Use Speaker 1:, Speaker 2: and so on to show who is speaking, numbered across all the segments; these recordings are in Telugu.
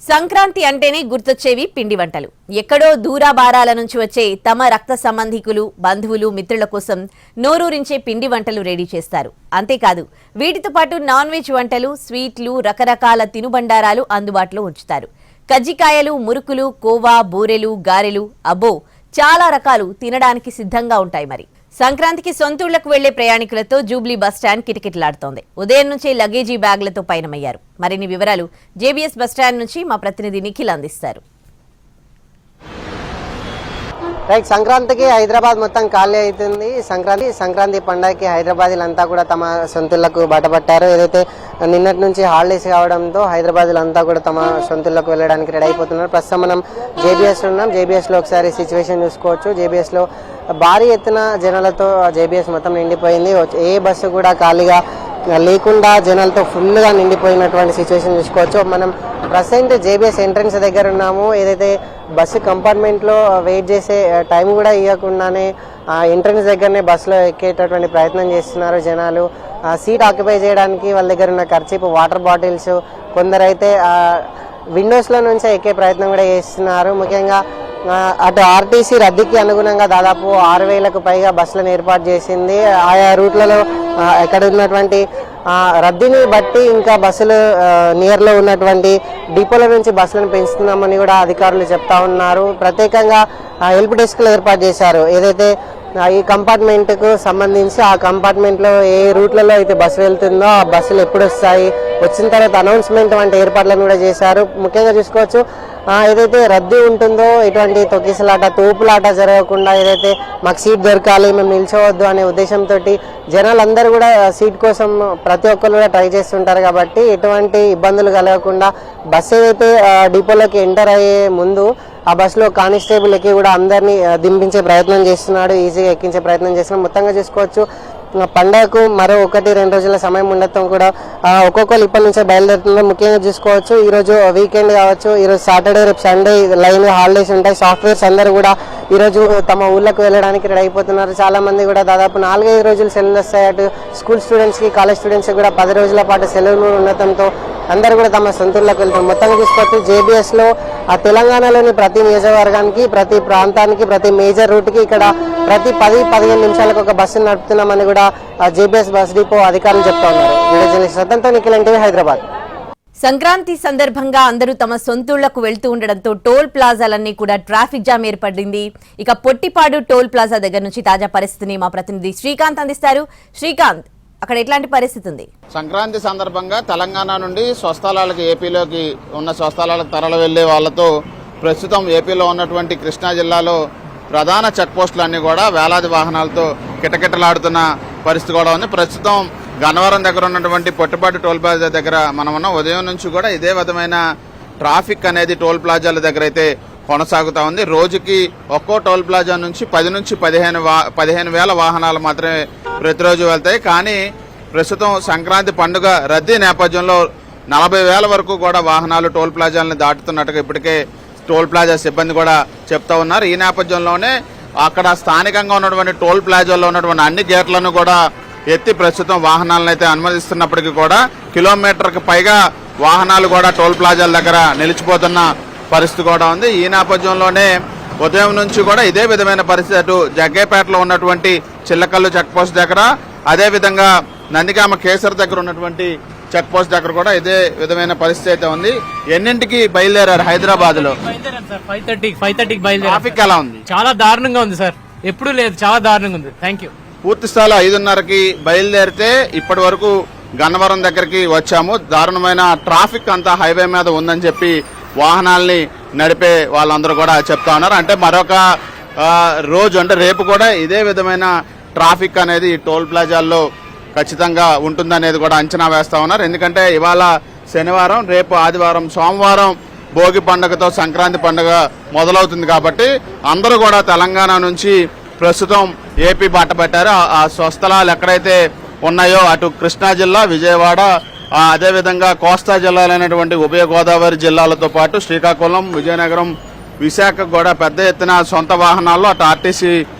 Speaker 1: సంక్రాంతి అంటేనే గుర్తొచ్చేవి పిండి వంటలు. ఎక్కడో దూరాబారాల నుంచి వచ్చే తమ రక్త సంబంధికులు, బంధువులు, మిత్రుల కోసం నోరూరించే పిండి వంటలు రెడీ చేస్తారు. అంతేకాదు వీటితో పాటు నాన్ వెజ్ వంటలు, స్వీట్లు, రకరకాల తినుబండారాలు అందుబాటులో ఉంచుతారు. కజ్జికాయలు, మురుకులు, కోవా, బూరెలు, గారెలు, అబ్బో చాలా రకాలు తినడానికి సిద్ధంగా ఉంటాయి. మరి సంక్రాంతికి సొంతూళ్లకు వెళ్లే ప్రయాణికులతో జూబ్లీ బస్టాండ్ కిటకిటలాడుతోంది. ఉదయం నుంచే లగేజీ బ్యాగులతో పయనమయ్యారు. మరిన్ని వివరాలు జేబీఎస్ బస్టాండ్ నుంచి మా ప్రతినిధి నిఖిల్ అందిస్తారు.
Speaker 2: సంక్రాంతికి హైదరాబాద్ మొత్తం ఖాళీ అవుతుంది. సంక్రాంతి పండుగకి హైదరాబాదీలంతా కూడా తమ సొంతూళ్లకు బాటపట్టారు. ఏదైతే నిన్నటి నుంచి హాలిడేస్ కావడంతో హైదరాబాదీలంతా కూడా తమ సొంతూళ్లకు వెళ్ళడానికి రెడీ అయిపోతున్నారు. ప్రస్తుతం మనం జేబీఎస్ ఉన్నాం. జేబీఎస్ లో ఒకసారి సిచ్యువేషన్ చూసుకోవచ్చు. జేబీఎస్ లో భారీ ఎత్తున జనాలతో జేబీఎస్ మొత్తం నిండిపోయింది. ఏ బస్సు కూడా ఖాళీగా లేకుండా జనాలతో ఫుల్గా నిండిపోయినటువంటి సిచ్యువేషన్ చూసుకోవచ్చు. మనం ప్రజెంట్ జేబీఎస్ ఎంట్రన్స్ దగ్గర ఉన్నాము. ఏదైతే బస్సు కంపార్ట్మెంట్లో వెయిట్ చేసే టైం కూడా ఇవ్వకుండానే ఎంట్రన్స్ దగ్గరనే బస్సులో ఎక్కేటటువంటి ప్రయత్నం చేస్తున్నారు జనాలు. సీట్ ఆక్యుపై చేయడానికి వాళ్ళ దగ్గర ఉన్న ఖర్చు, వాటర్ బాటిల్స్, కొందరైతే విండోస్లో నుంచే ఎక్కే ప్రయత్నం కూడా చేస్తున్నారు. ముఖ్యంగా అటు ఆర్టీసీ రద్దీకి అనుగుణంగా దాదాపు 6,000కు పైగా బస్సులను ఏర్పాటు చేసింది. ఆయా రూట్లలో ఎక్కడ ఉన్నటువంటి రద్దీని బట్టి ఇంకా బస్సులు నియర్లో ఉన్నటువంటి డిపోల నుంచి బస్సులను పెంచుతున్నామని కూడా అధికారులు చెప్తా ఉన్నారు. ప్రత్యేకంగా హెల్ప్ డెస్క్లు ఏర్పాటు చేశారు. ఏదైతే ఈ కంపార్ట్మెంట్కు సంబంధించి ఆ కంపార్ట్మెంట్లో ఏ రూట్లలో అయితే బస్సు వెళ్తుందో ఆ బస్సులు ఎప్పుడు వస్తాయి, వచ్చిన తర్వాత అనౌన్స్మెంట్ వంటి ఏర్పాట్లను కూడా చేశారు. ముఖ్యంగా చూసుకోవచ్చు, ఏదైతే రద్దీ ఉంటుందో ఎటువంటి తొక్కిసలాట, తోపులాట జరగకుండా ఏదైతే మాకు సీట్ దొరకాలి, మేము నిల్చోవద్దు అనే ఉద్దేశంతో జనాలందరూ కూడా సీట్ కోసం ప్రతి ఒక్కరు కూడా ట్రై చేస్తుంటారు. కాబట్టి ఎటువంటి ఇబ్బందులు కలగకుండా బస్సు ఏదైతే డిపోలోకి ఎంటర్ అయ్యే ముందు ఆ బస్సులో కానిస్టేబుల్ ఎక్కి కూడా అందరినీ దింపించే ప్రయత్నం చేస్తున్నాడు, ఈజీగా ఎక్కించే ప్రయత్నం చేస్తున్నాడు. మొత్తంగా చూసుకోవచ్చు, పండగకు మరో 1-2 రోజుల సమయం ఉండటం కూడా ఒక్కొక్కరు ఇప్పటి నుంచే బయలుదేరుతున్నారు. ముఖ్యంగా చూసుకోవచ్చు, ఈరోజు వీకెండ్ కావచ్చు, ఈరోజు సాటర్డే, రేపు సండే లైన్ హాలిడేస్ ఉంటాయి. సాఫ్ట్వేర్స్ అందరూ కూడా ఈరోజు తమ ఊళ్ళకు వెళ్ళడానికి రెడీ అయిపోతున్నారు. చాలా మంది కూడా దాదాపు 4-5 రోజులు సెలవులు వస్తాయి. అటు స్కూల్ స్టూడెంట్స్కి, కాలేజ్ స్టూడెంట్స్కి కూడా 10 రోజుల పాటు సెలవులు ఉండటంతో అందరూ కూడా తమ సొంతూళ్ళకు వెళ్తారు. మొత్తంగా చూసుకోవచ్చు, జేబీఎస్లో తెలంగాణలోని ప్రతి నియోజకవర్గానికి, ప్రతి ప్రాంతానికి, ప్రతి మేజర్ రూట్కి ఇక్కడ ప్రతి 10-15 నిమిషాలకు ఒక బస్సు నడుపుతున్నామని కూడా జేబీఎస్ బస్ డిపో అధికారులు చెప్తా ఉన్నారు. వీడియో జర్నలిస్ట్ రతన్తో నిఖిల్, ఎన్టీవీ, హైదరాబాద్.
Speaker 1: సంక్రాంతి సందర్భంగా అందరూ తమ సొంతూళ్లకు వెళ్తూ ఉండడంతో టోల్ ప్లాజాలన్నీ కూడా ట్రాఫిక్ జామ్ ఏర్పడింది. ఇక పొట్టిపాడు టోల్ ప్లాజా దగ్గర నుంచి తాజా పరిస్థితిని మా ప్రతినిధి శ్రీకాంత్ అందిస్తారు. శ్రీకాంత్, అక్కడ ఎట్లాంటి పరిస్థితి ఉంది?
Speaker 3: సంక్రాంతి సందర్భంగా తెలంగాణ నుండి స్వస్థలాలకు, ఏపీలోకి ఉన్న స్వస్థలాలకు తరలి వెళ్లే వాళ్లతో ప్రస్తుతం ఏపీలో ఉన్నటువంటి కృష్ణా జిల్లాలో ప్రధాన చెక్ పోస్టులన్నీ కూడా వేలాది వాహనాలతో కిటకిటలాడుతున్న పరిస్థితి కూడా ఉంది. ప్రస్తుతం గన్నవరం దగ్గర ఉన్నటువంటి పొట్టిపాడు టోల్ ప్లాజా దగ్గర మనం ఉన్నాం. ఉదయం నుంచి కూడా ఇదే విధమైన ట్రాఫిక్ అనేది టోల్ ప్లాజాల దగ్గర అయితే కొనసాగుతూ ఉంది. రోజుకి ఒక్కో టోల్ ప్లాజా నుంచి 10 నుంచి 15 వేల వాహనాలు మాత్రమే ప్రతిరోజు వెళ్తాయి. కానీ ప్రస్తుతం సంక్రాంతి పండుగ రద్దీ నేపథ్యంలో 40,000 వరకు కూడా వాహనాలు టోల్ ప్లాజాలను దాటుతున్నట్టుగా ఇప్పటికే టోల్ ప్లాజా సిబ్బంది కూడా చెప్తా ఉన్నారు. ఈ నేపథ్యంలోనే అక్కడ స్థానికంగా ఉన్నటువంటి టోల్ ప్లాజాల్లో ఉన్నటువంటి అన్ని గేట్లను కూడా ఎత్తి ప్రస్తుతం వాహనాలను అయితే అనుమతిస్తున్నప్పటికీ కూడా కిలోమీటర్కి పైగా వాహనాలు కూడా టోల్ ప్లాజాల దగ్గర నిలిచిపోతున్న పరిస్థితి కూడా ఉంది. ఈ నేపథ్యంలోనే ఉదయం నుంచి కూడా ఇదే విధమైన పరిస్థితి అటు జగ్గేపేటలో ఉన్నటువంటి చిల్లకల్లు చెక్ పోస్ట్ దగ్గర, అదేవిధంగా నందిగామ కేసర్ దగ్గర ఉన్నటువంటి చెక్ పోస్ట్ దగ్గర కూడా ఇదే విధమైన పరిస్థితి అయితే ఉంది. ఎన్నింటికి బయలుదేరారు హైదరాబాద్ లో?
Speaker 4: 5:30కి బయలుదేరారు.
Speaker 3: ట్రాఫిక్ ఎలా ఉంది?
Speaker 4: చాలా దారుణంగా ఉంది సార్, ఎప్పుడు లేదు, చాలా దారుణంగా ఉంది. Thank you.
Speaker 3: పూర్తి స్థాయిలో 5:30కి బయలుదేరితే ఇప్పటి వరకు గన్నవరం దగ్గరికి వచ్చాము. దారుణమైన ట్రాఫిక్ అంతా హైవే మీద ఉందని చెప్పి వాహనాల్ని నడిపే వాళ్ళందరూ కూడా చెప్తా ఉన్నారు. అంటే మరొక రోజు, అంటే రేపు కూడా ఇదే విధమైన ట్రాఫిక్ అనేది టోల్ ప్లాజాల్లో ఖచ్చితంగా ఉంటుందనేది కూడా అంచనా వేస్తా ఉన్నారు. ఎందుకంటే ఇవాళ శనివారం, రేపు ఆదివారం, సోమవారం భోగి పండుగతో సంక్రాంతి పండుగ మొదలవుతుంది. కాబట్టి అందరూ కూడా తెలంగాణ నుంచి ప్రస్తుతం ఏపీ బాట పట్టారు. ఆ స్వస్థలాలు ఎక్కడైతే ఉన్నాయో అటు కృష్ణా జిల్లా, విజయవాడ, అదేవిధంగా కోస్తా జిల్లాలైనటువంటి ఉభయ గోదావరి జిల్లాలతో పాటు శ్రీకాకుళం, విజయనగరం, విశాఖ కూడా పెద్ద ఎత్తున సొంత వాహనాల్లో అటు ఆర్టీసీ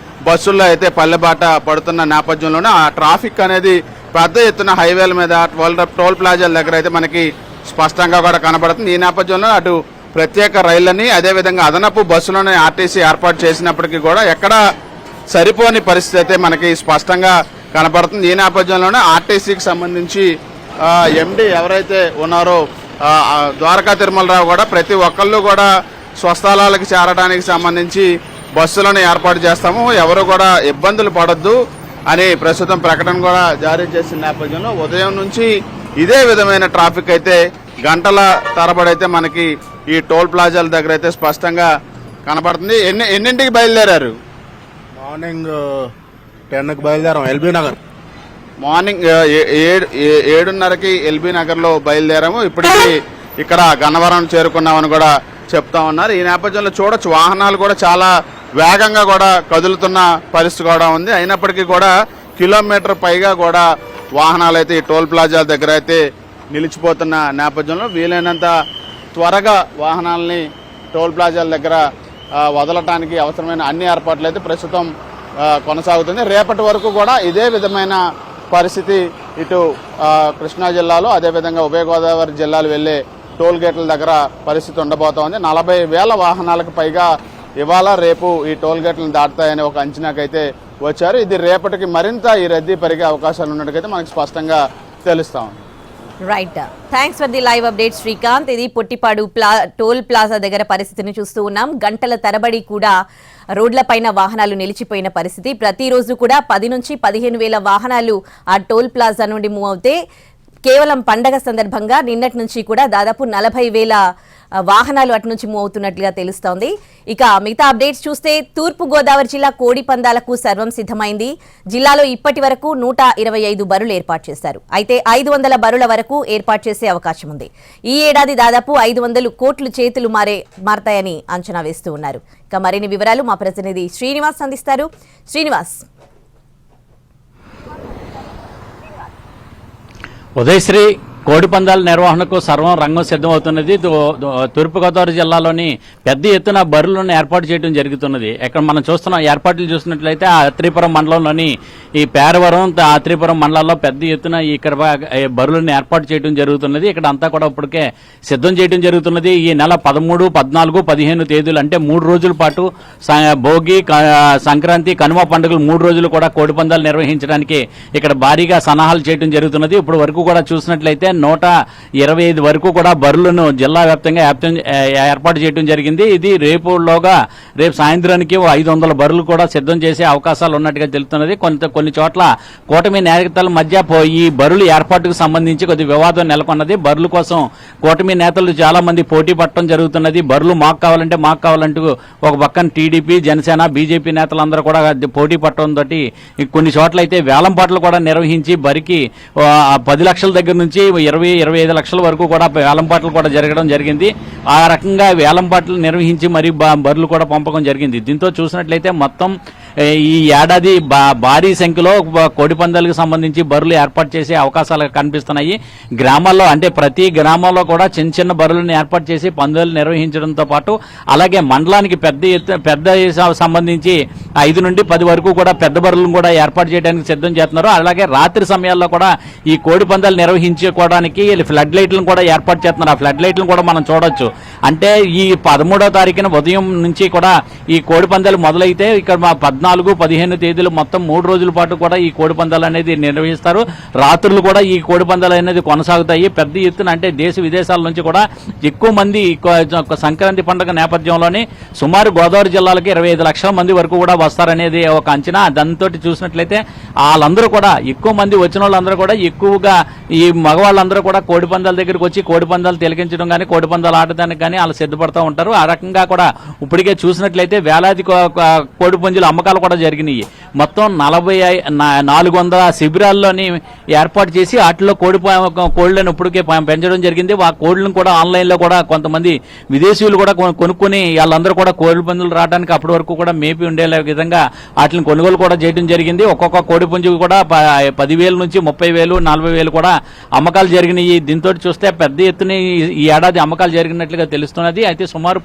Speaker 3: బస్సుల్లో అయితే పల్లెబాట పడుతున్న నేపథ్యంలోనే ఆ ట్రాఫిక్ అనేది పెద్ద ఎత్తున హైవేల మీద టోల్ ప్లాజాల దగ్గర అయితే మనకి స్పష్టంగా కూడా కనబడుతుంది. ఈ నేపథ్యంలో అటు ప్రత్యేక రైళ్లని అదేవిధంగా అదనపు బస్సులను ఆర్టీసీ ఏర్పాటు చేసినప్పటికీ కూడా ఎక్కడ సరిపోని పరిస్థితి అయితే మనకి స్పష్టంగా కనపడుతుంది. ఈ నేపథ్యంలోనే ఆర్టీసీకి సంబంధించి ఎండి ఎవరైతే ఉన్నారో ద్వారకా తిరుమలరావు కూడా ప్రతి ఒక్కళ్ళు కూడా స్వస్థలాలకు చేరడానికి సంబంధించి బస్సులను ఏర్పాటు చేస్తాము, ఎవరు కూడా ఇబ్బందులు పడొద్దు అని ప్రస్తుతం ప్రకటన కూడా జారీ చేసిన నేపథ్యంలో ఉదయం నుంచి ఇదే విధమైన ట్రాఫిక్ అయితే గంటల తరబడి అయితే మనకి ఈ టోల్ ప్లాజాల దగ్గర అయితే స్పష్టంగా కనపడుతుంది. ఎన్నింటికి బయలుదేరారు?
Speaker 5: మార్నింగ్ 10కి బయలుదేరాం ఎల్బీ నగర్.
Speaker 3: మార్నింగ్ 7:30కి ఎల్బీ నగర్లో బయలుదేరాము. ఇప్పటికీ ఇక్కడ గన్నవరం చేరుకున్నామని కూడా చెప్తా ఉన్నారు. ఈ నేపథ్యంలో చూడొచ్చు వాహనాలు కూడా చాలా వేగంగా కూడా కదులుతున్న పరిస్థితి కూడా ఉంది. అయినప్పటికీ కూడా కిలోమీటర్ పైగా కూడా వాహనాలు అయితే ఈ టోల్ ప్లాజా దగ్గర అయితే నిలిచిపోతున్న నేపథ్యంలో వీలైనంత త్వరగా వాహనాలని టోల్ ప్లాజాల దగ్గర వదలటానికి అవసరమైన అన్ని ఏర్పాట్లు అయితే ప్రస్తుతం కొనసాగుతుంది. రేపటి వరకు కూడా ఇదే విధమైన పరిస్థితి ఇటు కృష్ణా జిల్లాలో అదేవిధంగా ఉభయ గోదావరి జిల్లాలు వెళ్లే టోల్ గేట్ల దగ్గర పరిస్థితి ఉండబోతోంది. 40,000 వాహనాలకు పైగా ఇవాళ రేపు ఈ టోల్ గేట్లను దాటుతాయని ఒక అంచనాకైతే వచ్చారు. ఇది రేపటికి మరింత ఈ రద్దీ పెరిగే అవకాశాలు ఉన్నట్టుకైతే మనకు స్పష్టంగా తెలుస్తా ఉంది.
Speaker 1: Right, thanks for the live update Srikanth. ఇది పొట్టిపాడు టోల్ ప్లాజా దగ్గర పరిస్థితిని చూస్తూ ఉన్నాం. గంటల తరబడి కూడా రోడ్లపైన వాహనాలు నిలిచిపోయిన పరిస్థితి. ప్రతిరోజు కూడా 10 నుంచి 15,000 వాహనాలు ఆ టోల్ ప్లాజా నుండి మూవ్ అవుతే కేవలం పండగ సందర్భంగా నిన్నటి నుంచి కూడా దాదాపు 40,000 వాహనాలు అటు నుంచి మూవ్ అవుతున్నట్లుగా తెలుస్తోంది. ఇక మిగతా అప్డేట్స్ చూస్తే తూర్పు గోదావరి జిల్లా కోడి పందాలకు సర్వం సిద్ధమైంది. జిల్లాలో ఇప్పటి వరకు 125 బరులు ఏర్పాటు చేశారు. అయితే 500 బరుల వరకు ఏర్పాటు చేసే అవకాశం ఉంది. ఈ ఏడాది దాదాపు 500 కోట్లు చేతులు మారతాయని అంచనా వేస్తూ ఉన్నారు. ఇక మరిన్ని వివరాలు మా ప్రతినిధి శ్రీనివాస్ అందిస్తారు. శ్రీనివాస్,
Speaker 6: ఉదయశ్రీ కోడి పందాల నిర్వహణకు సర్వం రంగం సిద్ధమవుతున్నది. తూర్పుగోదావరి జిల్లాలోని పెద్ద ఎత్తున బరులను ఏర్పాటు చేయడం జరుగుతున్నది. ఇక్కడ మనం చూస్తున్నాం, ఏర్పాట్లు చూసినట్లయితే ఆత్రేయపురం మండలంలోని ఈ పేరవరం ఆత్రేయపురం మండలాల్లో పెద్ద ఎత్తున ఇక్కడ బరులను ఏర్పాటు చేయడం జరుగుతున్నది. ఇక్కడ అంతా కూడా ఇప్పటికే సిద్ధం చేయడం జరుగుతున్నది. ఈ నెల 13, 14, 15 తేదీలు అంటే 3 రోజుల పాటు భోగి, సంక్రాంతి, కనుమ పండుగలు 3 రోజులు కూడా కోడి పందాలు నిర్వహించడానికి ఇక్కడ భారీగా సన్నాహాలు చేయడం జరుగుతున్నది. ఇప్పుడు వరకు కూడా చూసినట్లయితే 125 వరకు కూడా బరులను జిల్లా వ్యాప్తంగా ఏర్పాటు చేయడం జరిగింది. ఇది రేపు సాయంత్రానికి 500 బరులు కూడా సిద్ధం చేసే అవకాశాలు ఉన్నట్టుగా తెలుస్తున్నది. కొన్ని చోట్ల కూటమి నేతల మధ్య ఈ బరులు ఏర్పాటుకు సంబంధించి కొద్ది వివాదం నెలకొన్నది. బరుల కోసం కూటమి నేతలు చాలా మంది పోటీ పడటం జరుగుతున్నది. బరులు మాకు కావాలంటూ ఒక పక్కన టీడీపీ, జనసేన, బీజేపీ నేతలందరూ కూడా పోటీ పట్టడంతో కొన్ని చోట్ల అయితే వేలంపాట్లు కూడా నిర్వహించి బరికి 10 లక్షల దగ్గర నుంచి 20-25 లక్షల వరకు కూడా వేలంపాట్లు కూడా జరగడం జరిగింది. ఆ రకంగా వేలంపాట్లు నిర్వహించి మరి బరులు కూడా పంపకం జరిగింది. దీంతో చూసినట్లయితే మొత్తం ఈ ఏడాది భారీ సంఖ్యలో కోడి పందాలకు సంబంధించి బరులు ఏర్పాటు చేసే అవకాశాలు కనిపిస్తున్నాయి. గ్రామాల్లో అంటే ప్రతి గ్రామంలో కూడా చిన్న చిన్న బరులను ఏర్పాటు చేసి పందాలు నిర్వహించడంతో పాటు అలాగే మండలానికి పెద్ద సంబంధించి 5 నుండి 10 వరకు కూడా పెద్ద బరులను కూడా ఏర్పాటు చేయడానికి సిద్ధం చేస్తున్నారు. అలాగే రాత్రి సమయాల్లో కూడా ఈ కోడి పందాలు నిర్వహించుకోవడానికి ఫ్లడ్ లైట్లను కూడా ఏర్పాటు చేస్తున్నారు. ఆ ఫ్లడ్ లైట్లను కూడా మనం చూడొచ్చు. అంటే ఈ 13వ తారీఖున ఉదయం నుంచి కూడా ఈ కోడి పందాలు మొదలైతే ఇక్కడ 14, 15 తేదీలు మొత్తం 3 రోజుల పాటు కూడా ఈ కోడి పందాలు అనేది నిర్వహిస్తారు. రాత్రులు కూడా ఈ కోడి పందాలు అనేది కొనసాగుతాయి. పెద్ద ఎత్తున అంటే దేశ విదేశాల నుంచి కూడా ఎక్కువ మంది సంక్రాంతి పండుగ నేపథ్యంలోనే సుమారు గోదావరి జిల్లాలకి 25 లక్షల మంది వరకు కూడా వస్తారనేది ఒక అంచనా. దాంతో చూసినట్లయితే వాళ్ళందరూ కూడా ఎక్కువ మంది వచ్చిన వాళ్ళందరూ కూడా ఎక్కువగా ఈ మగవాళ్ళందరూ కూడా కోడి పందాల దగ్గరికి వచ్చి కోడి పందాలు తిలకించడం కానీ కోడి పందాలు ఆడడానికి కానీ వాళ్ళు సిద్ధపడుతూ ఉంటారు. ఆ రకంగా కూడా ఇప్పటికే చూసినట్లయితే వేలాది కోడి పుంజుల అమ్మకాలు కూడా జరిగినాయి. మొత్తం 400 శిబిరాల్లోని ఏర్పాటు చేసి వాటిలో కోళ్లను ఇప్పటికే పెంచడం జరిగింది. ఆ కోళ్లను కూడా ఆన్లైన్లో కూడా కొంతమంది విదేశీయులు కూడా కొనుక్కొని వాళ్ళందరూ కూడా కోడి పందులు రావడానికి అప్పటి వరకు కూడా మేపి ఉండే విధంగా వాటిని కొనుగోలు కూడా చేయడం జరిగింది. ఒక్కొక్క కోడి పుంజుకు కూడా 10,000 నుంచి 30,000, 40,000 కూడా అమ్మకాలు జరిగినాయి. దీంతో చూస్తే పెద్ద ఎత్తున ఈ ఏడాది అమ్మకాలు జరిగినట్లుగా తెలుస్తున్నది. అయితే సుమారు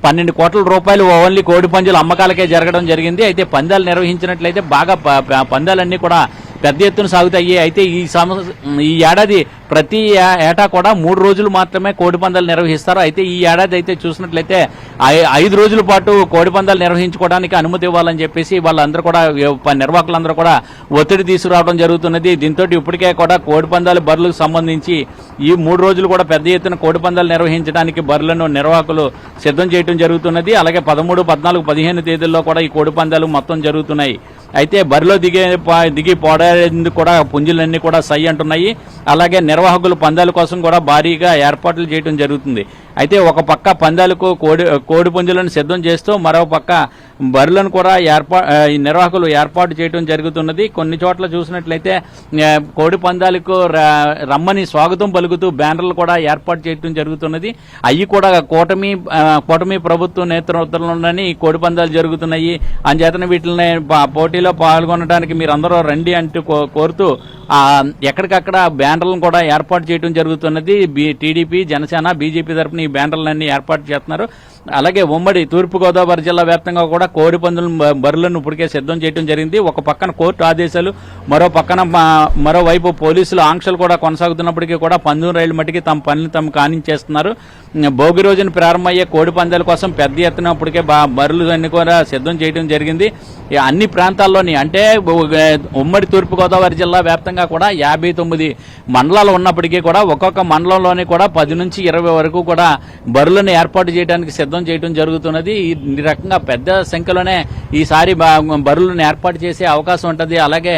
Speaker 6: 12 కోట్ల రూపాయలు ఓన్లీ కోడి పంజుల అమ్మకాలకే జరగడం జరిగింది. అయితే పందాలు నిర్వహించినట్లయితే బాగా పందాలన్నీ కూడా పెద్ద ఎత్తున సాగుతాయి. అయితే ఈ ఏడాది ప్రతి ఏటా కూడా 3 రోజులు మాత్రమే కోడిపందాలు నిర్వహిస్తారు. అయితే ఈ ఏడాది అయితే చూసినట్లయితే 5 రోజుల పాటు కోడిపందాలు నిర్వహించుకోవడానికి అనుమతి ఇవ్వాలని చెప్పేసి వాళ్ళందరూ కూడా నిర్వాహకులందరూ కూడా ఒత్తిడి తీసుకురావడం జరుగుతున్నది. దీంతో ఇప్పటికే కూడా కోడిపందాల బరులకు సంబంధించి ఈ 3 రోజులు కూడా పెద్ద ఎత్తున కోడిపందాలు నిర్వహించడానికి బరులను నిర్వాహకులు సిద్ధం చేయడం జరుగుతున్నది. అలాగే 13, 14, 15 తేదీల్లో కూడా ఈ కోడిపందాలు మొత్తం జరుగుతున్నాయి. అయితే బరిలో దిగి పోడేందుకు కూడా పుంజులన్నీ కూడా సై అంటున్నాయి. అలాగే నిర్వాహకులు పందాల కోసం కూడా భారీగా ఏర్పాట్లు చేయడం జరుగుతుంది. అయితే ఒక పక్క పందాలకు కోడి పుంజులను సిద్ధం చేస్తూ మరో పక్క బరులను కూడా నిర్వాహకులు ఏర్పాటు చేయడం జరుగుతున్నది. కొన్ని చోట్ల చూసినట్లయితే కోడి పందాలకు రమ్మని స్వాగతం పలుకుతూ బ్యానర్లు కూడా ఏర్పాటు చేయడం జరుగుతున్నది. అవి కూడా కూటమి ప్రభుత్వ నేతృత్వంలోని కోడి పందాలు జరుగుతున్నాయి. అంచేతన వీటిని పోటీలో పాల్గొనడానికి మీరందరూ రండి అంటూ కోరుతూ ఎక్కడికక్కడ బ్యానర్లను కూడా ఏర్పాటు చేయడం జరుగుతున్నది. టీడీపీ, జనసేన, బీజేపీ తరఫున ఈ బ్యానర్లన్నీ ఏర్పాటు చేస్తున్నారు. అలాగే ఉమ్మడి తూర్పుగోదావరి జిల్లా వ్యాప్తంగా కూడా కోడి పందుల బరులను ఇప్పటికే సిద్ధం చేయడం జరిగింది. ఒక పక్కన కోర్టు ఆదేశాలు, మరోవైపు పోలీసులు ఆంక్షలు కూడా కొనసాగుతున్నప్పటికీ కూడా పందెం రైళ్ల మట్టికి తమ పనులు తమ కానించేస్తున్నారు. భోగి రోజున ప్రారంభమయ్యే కోడి పందాల కోసం పెద్ద ఎత్తున ఇప్పటికే బరులు అన్ని కూడా సిద్ధం చేయడం జరిగింది. అన్ని ప్రాంతాల్లోని అంటే ఉమ్మడి తూర్పుగోదావరి జిల్లా వ్యాప్తంగా కూడా 59 మండలాలు ఉన్నప్పటికీ కూడా ఒక్కొక్క మండలంలోని కూడా 10 నుంచి 20 వరకు కూడా బరులను ఏర్పాటు చేయడానికి సిద్ధం చేయడం జరుగుతున్నది. ఈ రకంగా పెద్ద సంఖ్యలోనే ఈసారి బరులను ఏర్పాటు చేసే అవకాశం ఉంటుంది. అలాగే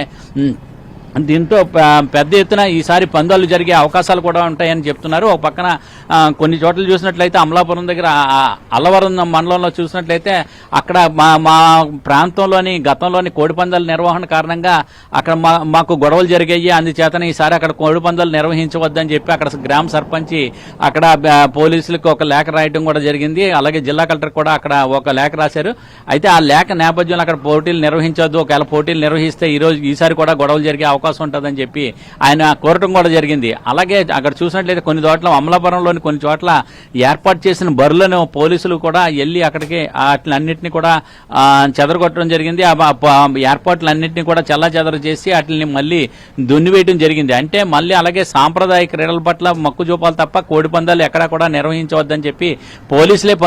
Speaker 6: దీంతో పెద్ద ఎత్తున ఈసారి పందాలు జరిగే అవకాశాలు కూడా ఉంటాయని చెప్తున్నారు. ఒక పక్కన కొన్ని చోట్ల చూసినట్లయితే అమలాపురం దగ్గర అల్లవరం మండలంలో చూసినట్లయితే అక్కడ మా ప్రాంతంలోని గతంలోని కోడిపందాల నిర్వహణ కారణంగా అక్కడ మాకు గొడవలు జరిగాయి. అందుచేతనే ఈసారి అక్కడ కోడిపందాలు నిర్వహించవద్దని చెప్పి అక్కడ గ్రామ సర్పంచి అక్కడ పోలీసులకు ఒక లేఖ రాయడం కూడా జరిగింది. అలాగే జిల్లా కలెక్టర్ కూడా అక్కడ ఒక లేఖ రాశారు. అయితే ఆ లేఖ నేపథ్యంలో అక్కడ పోటీలు నిర్వహించవద్దు, ఒకవేళ పోటీలు నిర్వహిస్తే ఈసారి కూడా గొడవలు జరిగే అవకాశం ఉంటుందని చెప్పి ఆయన కోరటం కూడా జరిగింది. అలాగే అక్కడ చూసినట్లయితే కొన్ని చోట్ల అమలాపురంలోని కొన్ని చోట్ల ఏర్పాటు చేసిన బరులను పోలీసులు కూడా వెళ్ళి అక్కడికి వాటిలన్నింటినీ కూడా చెదరగొట్టడం జరిగింది. ఏర్పాట్లన్నింటినీ కూడా చెల్లాచెదరు చేసి వాటిని మళ్ళీ దున్నివేయడం జరిగింది. అంటే మళ్ళీ అలాగే సాంప్రదాయ క్రీడల పట్ల మక్కు చూపాలి తప్ప కోడి పందాలు ఎక్కడా కూడా నిర్వహించవద్దని చెప్పి పోలీసులే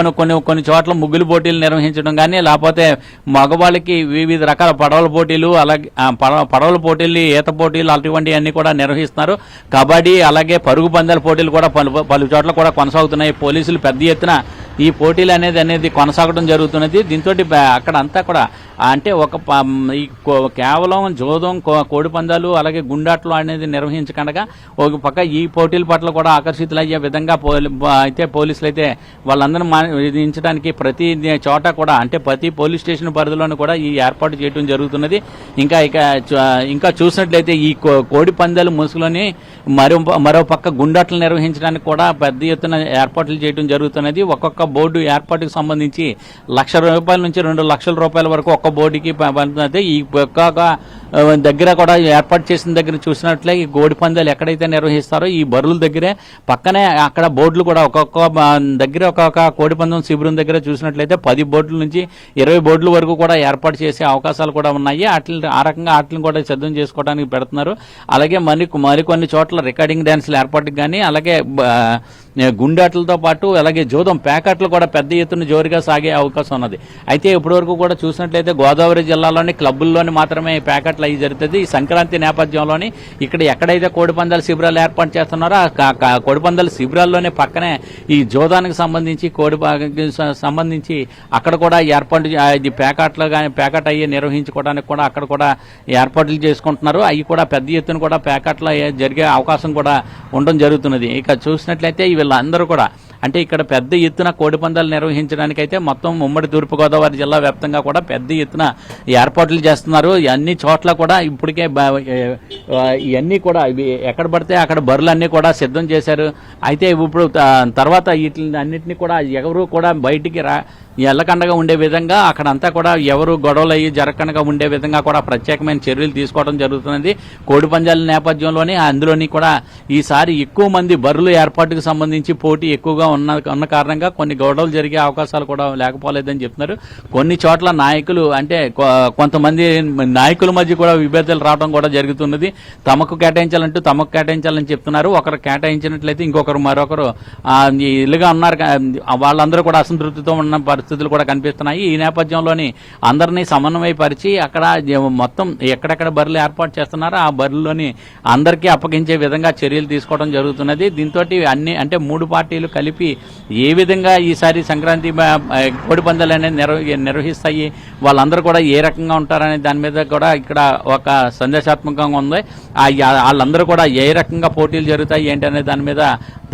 Speaker 6: కొన్ని చోట్ల ముగ్గులు పోటీలు నిర్వహించడం కానీ, లేకపోతే మగవాళ్ళకి వివిధ రకాల పడవల పోటీలు, అలాగే పడవల పోటీలు, ఈత పోటీలు అటువంటివి అన్ని కూడా నిర్వహిస్తున్నారు. కబడ్డీ అలాగే పరుగు పందాల పోటీలు కూడా పలు చోట్ల కూడా కొనసాగుతున్నాయి. పోలీసులు పెద్ద ఎత్తున ఈ పోటీలు అనేది కొనసాగడం జరుగుతున్నది. దీంతో అక్కడ అంతా కూడా అంటే కేవలం జోదం, కోడి పందాలు అలాగే గుండాట్లు అనేది నిర్వహించకుండా ఒక పక్క ఈ పోటీల పట్ల కూడా ఆకర్షితులయ్యే విధంగా అయితే పోలీసులు అయితే వాళ్ళందరూ విధించడానికి ప్రతి చోట కూడా అంటే ప్రతి పోలీస్ స్టేషన్ పరిధిలోనూ కూడా ఈ ఏర్పాటు చేయడం జరుగుతున్నది. ఇంకా చూసినట్లయితే ఈ కోడి పందాలు ముసుగులోని మరో పక్క గుండాట్లు నిర్వహించడానికి కూడా పెద్ద ఎత్తున ఏర్పాట్లు చేయడం జరుగుతున్నది. ఒక్కొక్క బోర్డు ఏర్పాటుకు సంబంధించి ₹1,00,000 నుంచి ₹2,00,000 వరకు ఒక్క బోర్డుకి పడుతుంది. ఈ ఒక్కొక్క దగ్గర కూడా ఏర్పాటు చేసిన దగ్గర చూసినట్లే ఈ కోడి పందాలు ఎక్కడైతే నిర్వహిస్తారో ఈ బరుల దగ్గరే పక్కనే అక్కడ బోర్డులు కూడా ఒక్కొక్క దగ్గర ఒక్కొక్క కోడి పందెం శిబిరం దగ్గర చూసినట్లయితే 10 బోర్డుల నుంచి 20 బోర్డుల వరకు కూడా ఏర్పాటు చేసే అవకాశాలు కూడా ఉన్నాయి. ఆ రకంగా వాటిని కూడా సిద్ధం చేసుకోవడానికి పెడుతున్నారు. అలాగే మరికొన్ని చోట్ల రికార్డింగ్ డ్యాన్సులు ఏర్పాటుకు కానీ అలాగే గుండాట్లతో పాటు అలాగే జోదం ప్యాకెట్లు కూడా పెద్ద ఎత్తున జోరుగా సాగే అవకాశం ఉన్నది. అయితే ఇప్పటివరకు కూడా చూసినట్లయితే గోదావరి జిల్లాలోని క్లబ్బుల్లోని మాత్రమే ప్యాకెట్లు అవి జరుగుతుంది. ఈ సంక్రాంతి నేపథ్యంలోని ఇక్కడ ఎక్కడైతే కోడిపందాల శిబిరాలు ఏర్పాటు చేస్తున్నారో ఆ కోడిపందాల శిబిరాల్లోనే పక్కనే ఈ జోదానికి సంబంధించి అక్కడ కూడా ఏర్పాటు ఇది ప్యాకెట్లు కానీ ప్యాకెట్ అయ్యి నిర్వహించుకోవడానికి కూడా అక్కడ కూడా ఏర్పాట్లు చేసుకుంటున్నారు. అవి కూడా పెద్ద ఎత్తున కూడా ప్యాకెట్లు జరిగే అవకాశం కూడా ఉండడం జరుగుతున్నది. ఇక చూసినట్లయితే వీళ్ళందరూ కూడా అంటే ఇక్కడ పెద్ద ఎత్తున కోడిపందాలు నిర్వహించడానికైతే మొత్తం ఉమ్మడి తూర్పుగోదావరి జిల్లా వ్యాప్తంగా కూడా పెద్ద ఎత్తున ఏర్పాట్లు చేస్తున్నారు. అన్ని చోట్ల కూడా ఇప్పటికే ఇవన్నీ కూడా ఎక్కడ పడితే అక్కడ బరులన్నీ కూడా సిద్ధం చేశారు. అయితే ఇప్పుడు తర్వాత వీటిని కూడా ఎవరు కూడా బయటికి ఎల్లకండగా ఉండే విధంగా అక్కడంతా కూడా ఎవరు గొడవలు అయ్యి జరగకుండా ఉండే విధంగా కూడా ప్రత్యేకమైన చర్యలు తీసుకోవడం జరుగుతున్నది. కోడి పందాల నేపథ్యంలోనే అందులోని కూడా ఈసారి ఎక్కువ మంది బరులు ఏర్పాటుకు సంబంధించి పోటీ ఎక్కువగా ఉన్న కారణంగా కొన్ని గొడవలు జరిగే అవకాశాలు కూడా లేకపోలేదని చెప్తున్నారు. కొన్ని చోట్ల నాయకులు అంటే కొంతమంది నాయకుల మధ్య కూడా విభేదాలు రావడం కూడా జరుగుతున్నది. తమకు కేటాయించాలని చెప్తున్నారు. ఒకరు కేటాయించినట్లయితే ఇంకొకరు మరొకరు ఇల్లుగా ఉన్నారు. వాళ్ళందరూ కూడా అసంతృప్తితో ఉన్న పరిస్థితులు కూడా కనిపిస్తున్నాయి. ఈ నేపథ్యంలోని అందరినీ సమన్వయపరిచి అక్కడ మొత్తం ఎక్కడెక్కడ బరులు ఏర్పాటు చేస్తున్నారో ఆ బరుల్లోని అందరికీ అప్పగించే విధంగా చర్యలు తీసుకోవడం జరుగుతున్నది. దీంతో అన్ని అంటే 3 పార్టీలు కలిపి ఏ విధంగా ఈసారి సంక్రాంతి కోడి పందాలు అనేది నిర్వహిస్తాయి, వాళ్ళందరూ కూడా ఏ రకంగా ఉంటారనే దాని మీద కూడా ఇక్కడ ఒక సందేశాత్మకంగా ఉంది. వాళ్ళందరూ కూడా ఏ రకంగా పోటీలు జరుగుతాయి ఏంటి అనే దాని మీద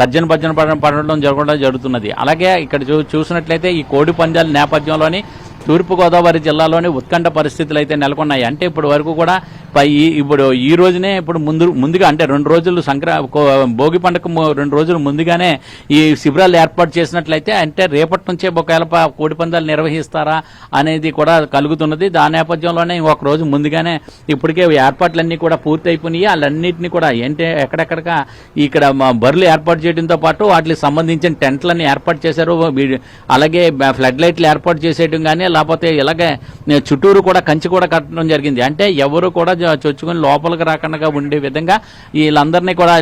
Speaker 6: భర్జన పడడం జరుగుతున్నది. అలాగే ఇక్కడ చూసినట్లయితే ఈ కోడి పందాల నేపథ్యంలోని తూర్పుగోదావరి జిల్లాలోని ఉత్కంఠ పరిస్థితులు అయితే నెలకొన్నాయి. అంటే ఇప్పుడు వరకు కూడా ఇప్పుడు ఈ రోజునే ఇప్పుడు ముందుగా అంటే 2 రోజులు భోగి పండుగ 2 రోజులు ముందుగానే ఈ శిబిరాలు ఏర్పాటు చేసినట్లయితే అంటే రేపటి నుంచే ఒకవేళ కోడి పందాలు నిర్వహిస్తారా అనేది కూడా కలుగుతున్నది. దాని నేపథ్యంలోనే ఒక రోజు ముందుగానే ఇప్పటికే ఏర్పాట్లన్నీ కూడా పూర్తి అయిపోయినాయి. వాళ్ళన్నింటినీ కూడా అంటే ఎక్కడెక్కడిక ఇక్కడ బరులు ఏర్పాటు చేయడంతో పాటు వాటికి సంబంధించిన టెంట్లని ఏర్పాటు చేశారు. అలాగే ఫ్లడ్ లైట్లు ఏర్పాటు చేసేయడం కానీ లేకపోతే ఇలాగే చుట్టూరు కూడా కంచి కూడా కట్టడం జరిగింది. అంటే ఎవరు కూడా చొచ్చుకొని లోపలికి రాకుండా ఉండే విధంగా వీళ్ళందరినీ కూడా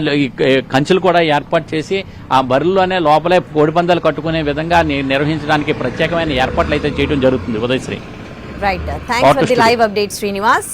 Speaker 6: కంచులు కూడా ఏర్పాటు చేసి ఆ బరుల్లోనే లోపలే కోడి పందాలు కట్టుకునే విధంగా నిర్వహించడానికి ప్రత్యేకమైన ఏర్పాట్లు అయితే చేయడం జరుగుతుంది. Udayasri
Speaker 1: right, thanks for the live update Srinivas.